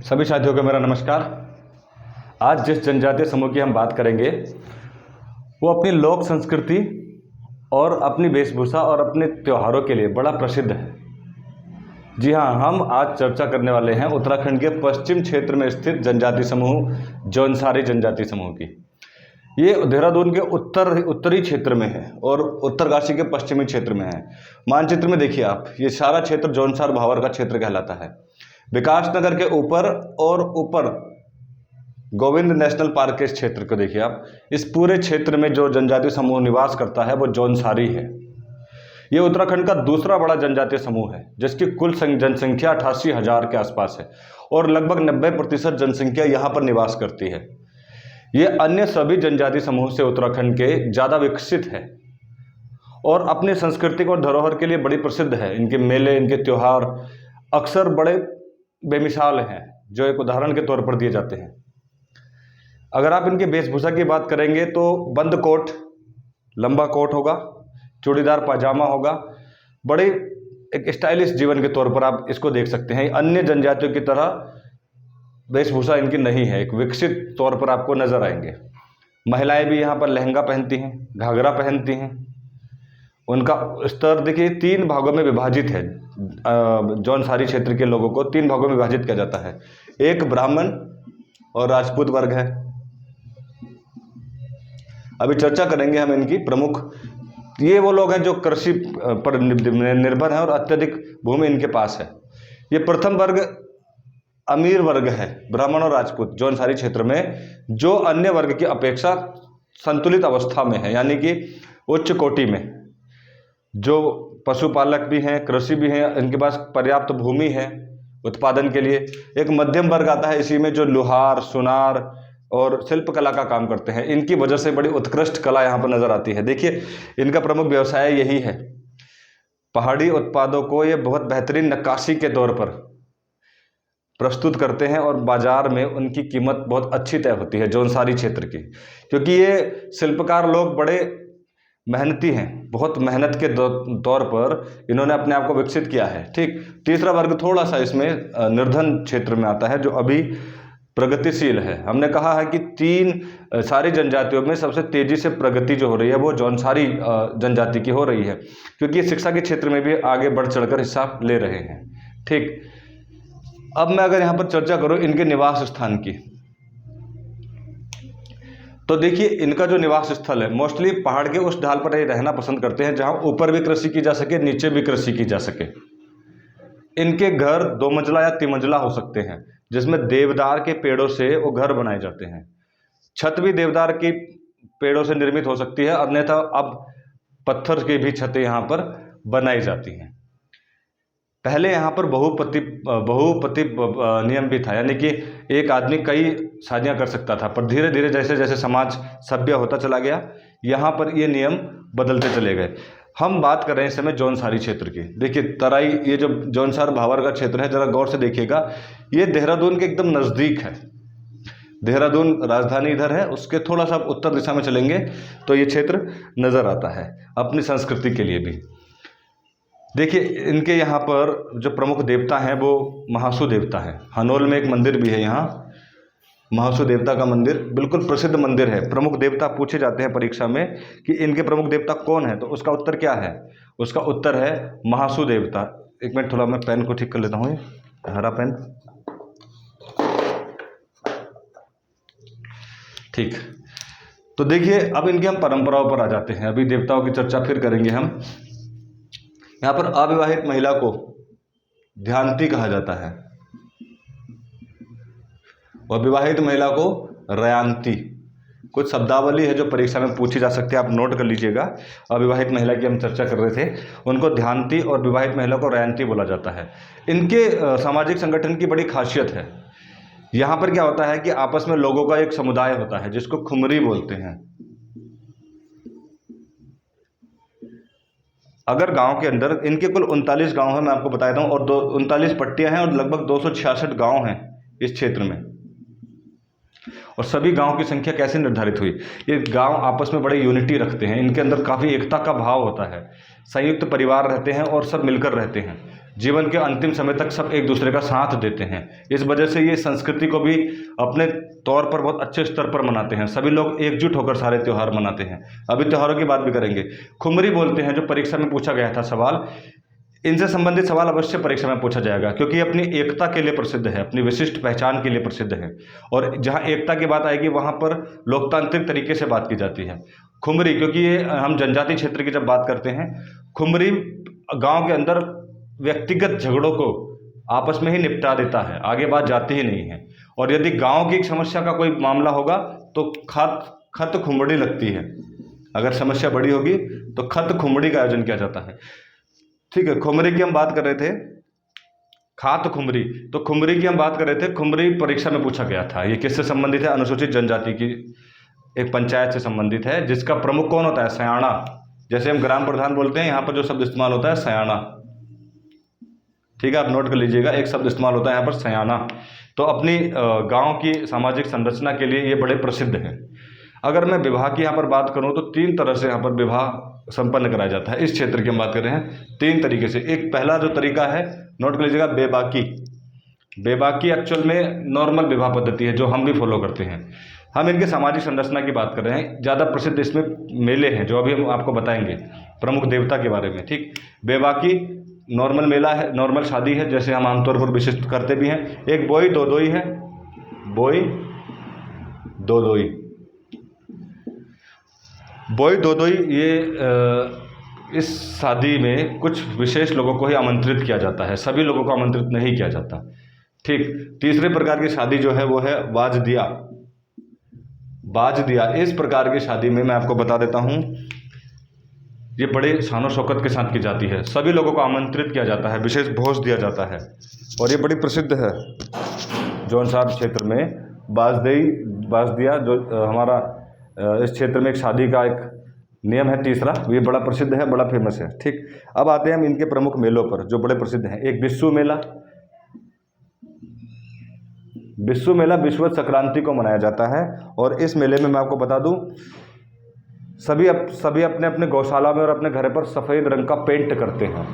सभी साथियों को मेरा नमस्कार। आज जिस जनजातीय समूह की हम बात करेंगे वो अपनी लोक संस्कृति और अपनी वेशभूषा और अपने त्योहारों के लिए बड़ा प्रसिद्ध है। जी हाँ, हम आज चर्चा करने वाले हैं उत्तराखंड के पश्चिम क्षेत्र में स्थित जनजाति समूह जौनसारी जनजाति समूह की। ये देहरादून के उत्तरी क्षेत्र में है और उत्तरकाशी के पश्चिमी क्षेत्र में है। मानचित्र में देखिए आप, ये सारा क्षेत्र जौनसार भावर का क्षेत्र कहलाता है। विकासनगर के ऊपर और ऊपर गोविंद नेशनल पार्क के इस क्षेत्र को देखिए आप। इस पूरे क्षेत्र में जो जनजातीय समूह निवास करता है वो जौनसारी है। ये उत्तराखंड का दूसरा बड़ा जनजातीय समूह है जिसकी कुल जनसंख्या 88,000 के आसपास है और लगभग 90% जनसंख्या यहाँ पर निवास करती है। ये अन्य सभी जनजातीय समूह से उत्तराखंड के ज़्यादा विकसित है और अपनी सांस्कृतिक और धरोहर के लिए बड़ी प्रसिद्ध है। इनके मेले, इनके त्यौहार अक्सर बड़े बेमिसाल हैं जो एक उदाहरण के तौर पर दिए जाते हैं। अगर आप इनके वेशभूषा की बात करेंगे तो बंद कोट, लंबा कोट होगा, चूड़ीदार पाजामा होगा। बड़े एक स्टाइलिश जीवन के तौर पर आप इसको देख सकते हैं। अन्य जनजातियों की तरह वेशभूषा इनकी नहीं है, एक विकसित तौर पर आपको नजर आएंगे। महिलाएं भी यहाँ पर लहंगा पहनती हैं, घाघरा पहनती हैं। उनका स्तर देखिए 3 भागों में विभाजित है। जौनसारी क्षेत्र के लोगों को 3 भागों में विभाजित किया जाता है। एक ब्राह्मण और राजपूत वर्ग है। अभी चर्चा करेंगे हम इनकी प्रमुख। ये वो लोग हैं जो कृषि पर निर्भर हैं और अत्यधिक भूमि इनके पास है। ये प्रथम वर्ग अमीर वर्ग है, ब्राह्मण और राजपूत जौनसारी क्षेत्र में, जो अन्य वर्ग की अपेक्षा संतुलित अवस्था में है, यानी कि उच्च कोटि में। जो पशुपालक भी हैं, कृषि भी हैं, इनके पास पर्याप्त भूमि है उत्पादन के लिए। एक मध्यम वर्ग आता है इसी में, जो लुहार, सुनार और शिल्पकला का काम करते हैं। इनकी वजह से बड़ी उत्कृष्ट कला यहाँ पर नजर आती है। देखिए, इनका प्रमुख व्यवसाय यही है। पहाड़ी उत्पादों को ये बहुत बेहतरीन नक्काशी के तौर पर प्रस्तुत करते हैं और बाजार में उनकी कीमत बहुत अच्छी तय होती है जौनसारी क्षेत्र की, क्योंकि ये शिल्पकार लोग बड़े मेहनती हैं। बहुत मेहनत के तौर पर इन्होंने अपने आप को विकसित किया है। ठीक, तीसरा वर्ग थोड़ा सा इसमें निर्धन क्षेत्र में आता है, जो अभी प्रगतिशील है। हमने कहा है कि 3 सारी जनजातियों में सबसे तेजी से प्रगति जो हो रही है वो जौनसारी जनजाति की हो रही है, क्योंकि ये शिक्षा के क्षेत्र में भी आगे बढ़ चढ़कर हिस्सा ले रहे हैं। ठीक, अब मैं अगर यहाँ पर चर्चा करूँ इनके निवास स्थान की, तो देखिए इनका जो निवास स्थल है मोस्टली पहाड़ के उस ढाल पर ये रहना पसंद करते हैं जहाँ ऊपर भी कृषि की जा सके, नीचे भी कृषि की जा सके। इनके घर 2 मंजिला या 3 मंजिला हो सकते हैं, जिसमें देवदार के पेड़ों से वो घर बनाए जाते हैं। छत भी देवदार की पेड़ों से निर्मित हो सकती है, अन्यथा अब पत्थर की भी छतें यहाँ पर बनाई जाती हैं। पहले यहाँ पर बहुपति नियम भी था, यानी कि एक आदमी कई शादियाँ कर सकता था, पर धीरे धीरे जैसे जैसे समाज सभ्य होता चला गया, यहाँ पर ये नियम बदलते चले गए। हम बात कर रहे हैं इस समय जौनसारी क्षेत्र की। देखिए तराई, ये जो जौनसार भावर का क्षेत्र है, जरा गौर से देखिएगा, ये देहरादून के एकदम नज़दीक है। देहरादून राजधानी इधर है, उसके थोड़ा सा उत्तर दिशा में चलेंगे तो ये क्षेत्र नज़र आता है अपनी संस्कृति के लिए भी। देखिए इनके यहाँ पर जो प्रमुख देवता हैं वो महासू देवता है। हनोल में एक मंदिर भी है, यहाँ महासू देवता का मंदिर बिल्कुल प्रसिद्ध मंदिर है। प्रमुख देवता पूछे जाते हैं परीक्षा में कि इनके प्रमुख देवता कौन है, तो उसका उत्तर क्या है? उसका उत्तर है महासू देवता। एक मिनट, थोड़ा मैं पेन को ठीक कर लेता हूँ, हरा पेन। ठीक, तो देखिए अब इनकी हम परंपराओं पर आ जाते हैं। अभी देवताओं की चर्चा फिर करेंगे हम। यहाँ पर अविवाहित महिला को ध्यानती कहा जाता है और विवाहित महिला को रयांती। कुछ शब्दावली है जो परीक्षा में पूछी जा सकती है, आप नोट कर लीजिएगा। अविवाहित महिला की हम चर्चा कर रहे थे, उनको ध्यानती और विवाहित महिला को रयांती बोला जाता है। इनके सामाजिक संगठन की बड़ी खासियत है। यहाँ पर क्या होता है कि आपस में लोगों का एक समुदाय होता है जिसको खुमरी बोलते हैं। अगर गांव के अंदर, इनके कुल 39 गांव हैं, मैं आपको बता देता हूँ, और 39 पट्टियां हैं और लगभग 266 गांव हैं इस क्षेत्र में। और सभी गांव की संख्या कैसे निर्धारित हुई? ये गांव आपस में बड़े यूनिटी रखते हैं, इनके अंदर काफ़ी एकता का भाव होता है, संयुक्त परिवार रहते हैं और सब मिलकर रहते हैं। जीवन के अंतिम समय तक सब एक दूसरे का साथ देते हैं। इस वजह से ये संस्कृति को भी अपने तौर पर बहुत अच्छे स्तर पर मनाते हैं। सभी लोग एकजुट होकर सारे त्यौहार मनाते हैं। अभी त्योहारों की बात भी करेंगे। खुमरी बोलते हैं, जो परीक्षा में पूछा गया था सवाल, इनसे संबंधित सवाल अवश्य परीक्षा में पूछा जाएगा, क्योंकि ये अपनी एकता के लिए प्रसिद्ध है, अपनी विशिष्ट पहचान के लिए प्रसिद्ध है। और जहाँ एकता की बात आएगी वहाँ पर लोकतांत्रिक तरीके से बात की जाती है। खुमरी, क्योंकि ये हम जनजातीय क्षेत्र की जब बात करते हैं, खुमरी गांव के अंदर व्यक्तिगत झगड़ों को आपस में ही निपटा देता है, आगे बात जाती ही नहीं है। और यदि गांव की समस्या का कोई मामला होगा तो खत खुमड़ी लगती है। अगर समस्या बड़ी होगी तो खत खुमड़ी का आयोजन किया जाता है। ठीक है, खुमरी की हम बात कर रहे थे, खात खुमरी, तो खुमरी की हम बात कर रहे थे। खुमरी परीक्षा में पूछा गया था। ये किससे संबंधित है? अनुसूचित जनजाति की एक पंचायत से संबंधित है, जिसका प्रमुख कौन होता है? सयाणा। जैसे हम ग्राम प्रधान बोलते हैं, यहाँ पर जो शब्द इस्तेमाल होता है सयाणा। ठीक है, आप नोट कर लीजिएगा, एक शब्द इस्तेमाल होता है यहाँ पर सयाणा। तो अपनी गांव की सामाजिक संरचना के लिए ये बड़े प्रसिद्ध हैं। अगर मैं विवाह की यहाँ पर बात करूँ तो 3 तरह से यहाँ पर विवाह संपन्न कराया जाता है। इस क्षेत्र की हम बात कर रहे हैं 3 तरीके से। एक पहला जो तरीका है, नोट कर लीजिएगा, बेबाकी। बेबाकी एक्चुअल में नॉर्मल विवाह पद्धति है जो हम भी फॉलो करते हैं। हम इनके सामाजिक संरचना की बात कर रहे हैं। ज़्यादा प्रसिद्ध इसमें मेले हैं जो अभी हम आपको बताएंगे, प्रमुख देवता के बारे में। ठीक, बेबाकी नॉर्मल मेला है, नॉर्मल शादी है, जैसे हम आमतौर पर विशिष्ट करते भी हैं। एक बोई दोदोई है, बोई दोदोई। बोई दोदोई, ये इस शादी में कुछ विशेष लोगों को ही आमंत्रित किया जाता है, सभी लोगों को आमंत्रित नहीं किया जाता। ठीक, तीसरे प्रकार की शादी जो है वो है बाज दिया। बाज दिया, इस प्रकार की शादी में मैं आपको बता देता हूँ, ये बड़े शानो शौकत के साथ की जाती है। सभी लोगों को आमंत्रित किया जाता है, विशेष भोज दिया जाता है, और ये बड़ी प्रसिद्ध है जौनसार क्षेत्र में। बाज दिया जो हमारा इस क्षेत्र में एक शादी का एक नियम है तीसरा, ये बड़ा प्रसिद्ध है, बड़ा फेमस है। ठीक, अब आते हैं हम इनके प्रमुख मेलों पर जो बड़े प्रसिद्ध हैं। एक बिस्सू मेला। बिस्सू मेला विषुवत संक्रांति को मनाया जाता है, और इस मेले में मैं आपको बता दूं, सभी अपने अपने गौशाला में और अपने घर पर सफ़ेद रंग का पेंट करते हैं,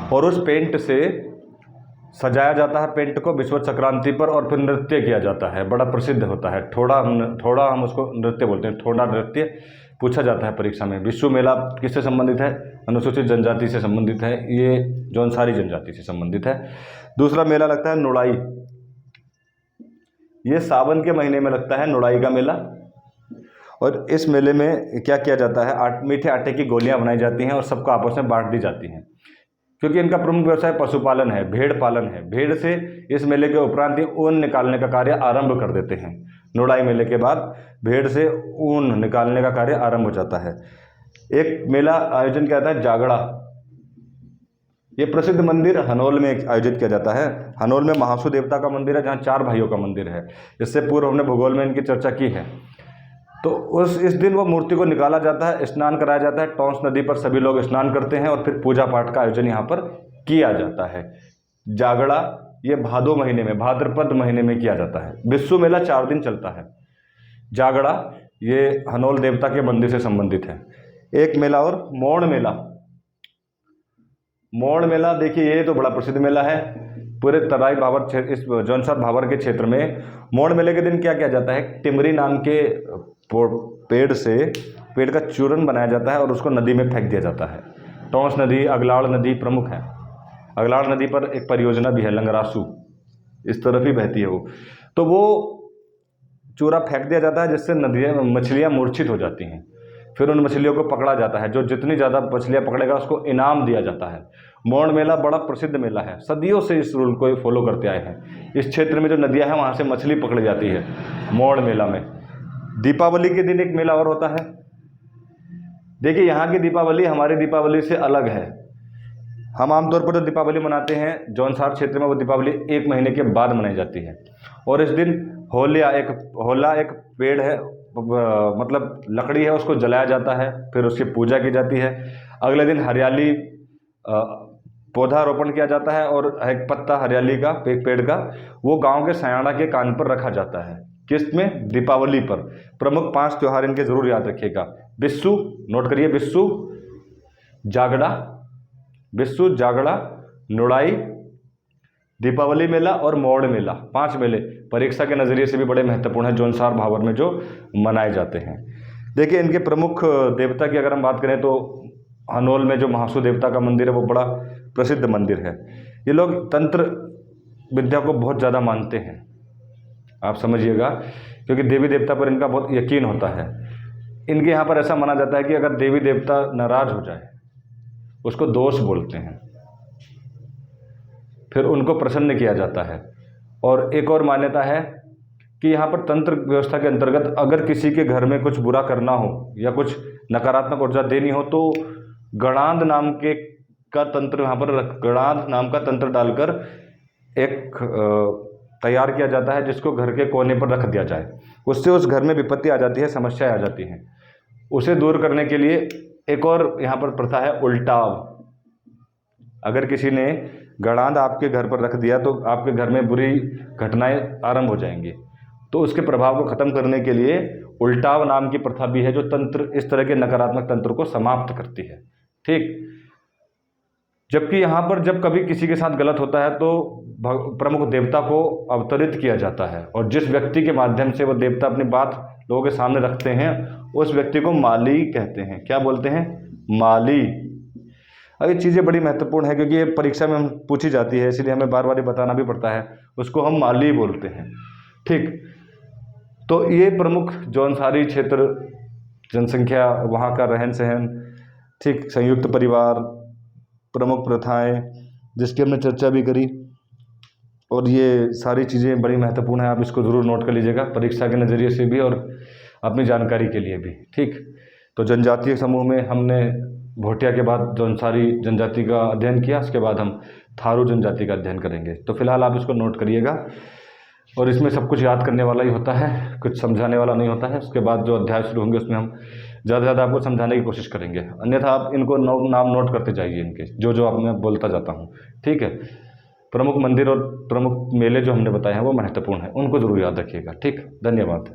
और उस पेंट से सजाया जाता है पेंट को विषुवत संक्रांति पर, और फिर नृत्य किया जाता है, बड़ा प्रसिद्ध होता है। थोड़ा हम उसको नृत्य बोलते हैं, थोड़ा नृत्य पूछा जाता है परीक्षा में। बिस्सू मेला किससे संबंधित है? अनुसूचित जनजाति से संबंधित है, ये जौनसारी जनजाति से संबंधित है। दूसरा मेला लगता है नुड़ाई। ये सावन के महीने में लगता है नुड़ाई का मेला, और इस मेले में क्या किया जाता है? मीठे आटे की गोलियां बनाई जाती हैं और सबको आपस में बांट दी जाती हैं, क्योंकि इनका प्रमुख व्यवसाय पशुपालन है, भेड़ पालन है। भेड़ से इस मेले के उपरांत ऊन निकालने का कार्य आरंभ कर देते हैं। नुड़ाई मेले के बाद भेड़ से ऊन निकालने का कार्य आरंभ हो जाता है। एक मेला आयोजन किया जाता है जागड़ा। ये प्रसिद्ध मंदिर हनोल में आयोजित किया जाता है। हनोल में महासू देवता का मंदिर है, जहाँ 4 भाइयों का मंदिर है। इससे पूर्व हमने भूगोल में इनकी चर्चा की है। तो इस दिन वो मूर्ति को निकाला जाता है, स्नान कराया जाता है, टॉन्स नदी पर सभी लोग स्नान करते हैं, और फिर पूजा पाठ का आयोजन यहाँ पर किया जाता है। जागड़ा ये भादो महीने में, भाद्रपद महीने में किया जाता है। बिस्सू मेला 4 दिन चलता है। जागड़ा ये हनोल देवता के मंदिर से संबंधित है। एक मेला और मोड़ मेला। मोड़ मेला देखिए, ये तो बड़ा प्रसिद्ध मेला है पूरे तराई भावर इस जौनसार भावर के क्षेत्र में। मोड़ मेले के दिन क्या किया जाता है? टिमरी नाम के पेड़ का चूर्ण बनाया जाता है और उसको नदी में फेंक दिया जाता है। टॉन्स नदी, अगलाड़ नदी प्रमुख है। अगलाड़ नदी पर एक परियोजना भी है, लंगरासू, इस तरफ ही बहती है वो। तो वो चूरा फेंक दिया जाता है, जिससे मछलियाँ मूर्छित हो जाती हैं। फिर उन मछलियों को पकड़ा जाता है, जो जितनी ज़्यादा मछलियाँ पकड़ेगा उसको इनाम दिया जाता है। मोड़ मेला बड़ा प्रसिद्ध मेला है, सदियों से इस रूल को फॉलो करते आए हैं। इस क्षेत्र में जो नदियाँ हैं वहाँ से मछली पकड़ी जाती है मोड़ मेला में। दीपावली के दिन एक मेला और होता है। देखिए, यहाँ की दीपावली हमारी दीपावली से अलग है। हम आमतौर पर जो दीपावली मनाते हैं जौनसार क्षेत्र में, वो दीपावली 1 महीने के बाद मनाई जाती है। और इस दिन होला एक पेड़ है, मतलब लकड़ी है, उसको जलाया जाता है, फिर उसकी पूजा की जाती है। अगले दिन हरियाली पौधारोपण किया जाता है, और एक पत्ता हरियाली का पेड़ का वो गांव के सयाणा के कान पर रखा जाता है। किस में? दीपावली पर। प्रमुख 5 त्यौहार इनके जरूर याद रखिएगा। बिस्सू, नोट करिए, बिस्सू, जागड़ा, बिस्सू, जागड़ा, नुड़ाई, दीपावली मेला और मौड़ मेला, 5 मेले परीक्षा के नज़रिए से भी बड़े महत्वपूर्ण हैं जौनसार भावर में जो मनाए जाते हैं। देखिए इनके प्रमुख देवता की अगर हम बात करें तो हनोल में जो महासू देवता का मंदिर है वो बड़ा प्रसिद्ध मंदिर है। ये लोग तंत्र विद्या को बहुत ज़्यादा मानते हैं, आप समझिएगा, क्योंकि देवी देवता पर इनका बहुत यकीन होता है। इनके यहाँ पर ऐसा माना जाता है कि अगर देवी देवता नाराज हो जाए, उसको दोष बोलते हैं, फिर उनको प्रसन्न किया जाता है। और एक और मान्यता है कि यहाँ पर तंत्र व्यवस्था के अंतर्गत अगर किसी के घर में कुछ बुरा करना हो या कुछ नकारात्मक ऊर्जा देनी हो तो गणांध नाम के का तंत्र यहाँ पर गणांध नाम का तंत्र डालकर एक तैयार किया जाता है, जिसको घर के कोने पर रख दिया जाए। उससे उस घर में विपत्ति आ जाती है, समस्याएं आ जाती हैं। उसे दूर करने के लिए एक और यहाँ पर प्रथा है उल्टाव। अगर किसी ने गणांध आपके घर पर रख दिया तो आपके घर में बुरी घटनाएं आरंभ हो जाएंगी। तो उसके प्रभाव को खत्म करने के लिए उल्टाव नाम की प्रथा भी है, जो तंत्र इस तरह के नकारात्मक तंत्र को समाप्त करती है। ठीक, जबकि यहाँ पर जब कभी किसी के साथ गलत होता है तो प्रमुख देवता को अवतरित किया जाता है, और जिस व्यक्ति के माध्यम से वो देवता अपनी बात लोगों के सामने रखते हैं उस व्यक्ति को माली कहते हैं। क्या बोलते हैं? माली। अब ये चीज़ें बड़ी महत्वपूर्ण है क्योंकि ये परीक्षा में हम पूछी जाती है, इसलिए हमें बार बार ये बताना भी पड़ता है। उसको हम माली बोलते हैं। ठीक, तो ये प्रमुख जौनसारी क्षेत्र, जनसंख्या, वहाँ का रहन सहन, ठीक, संयुक्त परिवार, प्रमुख प्रथाएं जिसकी हमने चर्चा भी करी, और ये सारी चीज़ें बड़ी महत्वपूर्ण है। आप इसको ज़रूर नोट कर लीजिएगा परीक्षा के नज़रिए से भी और अपनी जानकारी के लिए भी। ठीक, तो जनजातीय समूह में हमने भोटिया के बाद जौनसारी जनजाति का अध्ययन किया, उसके बाद हम थारू जनजाति का अध्ययन करेंगे। तो फिलहाल आप इसको नोट करिएगा, और इसमें सब कुछ याद करने वाला ही होता है, कुछ समझाने वाला नहीं होता है। उसके बाद जो अध्याय शुरू होंगे उसमें हम ज़्यादा से ज़्यादा आपको समझाने की कोशिश करेंगे, अन्यथा आप इनको नाम नोट करते जाइए इनके, जो जो आप मैं बोलता जाता हूँ। ठीक है, प्रमुख मंदिर और प्रमुख मेले जो हमने बताए हैं वो महत्वपूर्ण है, उनको ज़रूर याद रखिएगा। ठीक, धन्यवाद।